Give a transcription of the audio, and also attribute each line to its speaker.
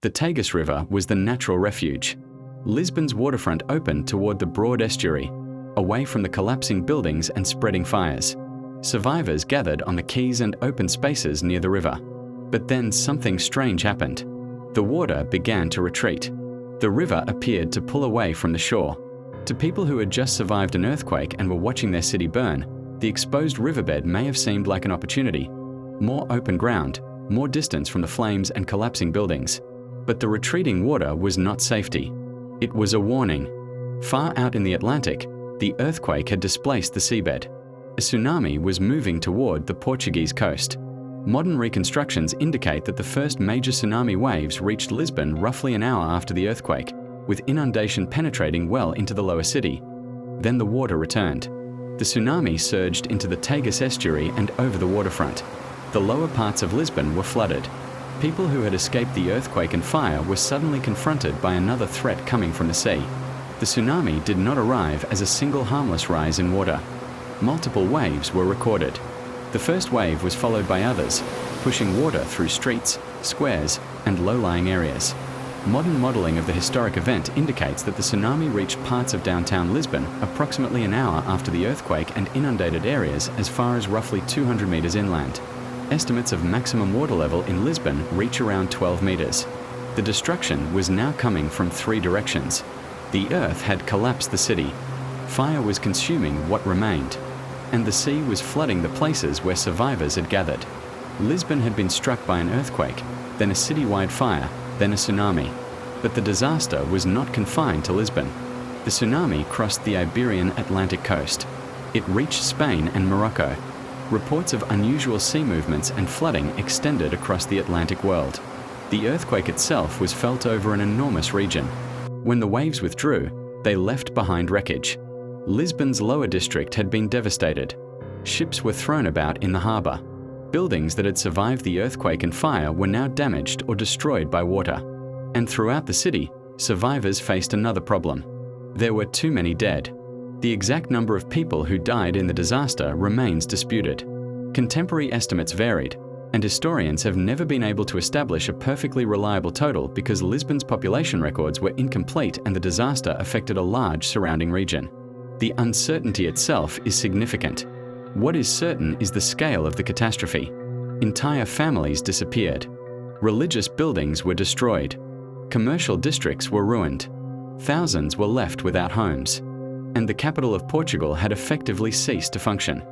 Speaker 1: The Tagus River was the natural refuge. Lisbon's waterfront opened toward the broad estuary, away from the collapsing buildings and spreading fires. Survivors gathered on the quays and open spaces near the river. But then something strange happened. The water began to retreat. The river appeared to pull away from the shore. To people who had just survived an earthquake and were watching their city burn, the exposed riverbed may have seemed like an opportunity. More open ground, more distance from the flames and collapsing buildings. But the retreating water was not safety. It was a warning. Far out in the Atlantic, the earthquake had displaced the seabed. A tsunami was moving toward the Portuguese coast. Modern reconstructions indicate that the first major tsunami waves reached Lisbon roughly an hour after the earthquake, with inundation penetrating well into the lower city. Then the water returned. The tsunami surged into the Tagus estuary and over the waterfront. The lower parts of Lisbon were flooded. People who had escaped the earthquake and fire were suddenly confronted by another threat coming from the sea. The tsunami did not arrive as a single harmless rise in water. Multiple waves were recorded. The first wave was followed by others, pushing water through streets, squares, and low-lying areas. Modern modeling of the historic event indicates that the tsunami reached parts of downtown Lisbon approximately an hour after the earthquake and inundated areas as far as roughly 200 meters inland. Estimates of maximum water level in Lisbon reach around 12 meters. The destruction was now coming from three directions. The earth had collapsed the city. Fire was consuming what remained. And the sea was flooding the places where survivors had gathered. Lisbon had been struck by an earthquake, then a citywide fire, then a tsunami. But the disaster was not confined to Lisbon. The tsunami crossed the Iberian Atlantic coast. It reached Spain and Morocco. Reports of unusual sea movements and flooding extended across the Atlantic world. The earthquake itself was felt over an enormous region. When the waves withdrew, they left behind wreckage. Lisbon's lower district had been devastated. Ships were thrown about in the harbour. Buildings that had survived the earthquake and fire were now damaged or destroyed by water. And throughout the city, survivors faced another problem. There were too many dead. The exact number of people who died in the disaster remains disputed. Contemporary estimates varied, and historians have never been able to establish a perfectly reliable total because Lisbon's population records were incomplete and the disaster affected a large surrounding region. The uncertainty itself is significant. What is certain is the scale of the catastrophe. Entire families disappeared. Religious buildings were destroyed. Commercial districts were ruined. Thousands were left without homes. And the capital of Portugal had effectively ceased to function.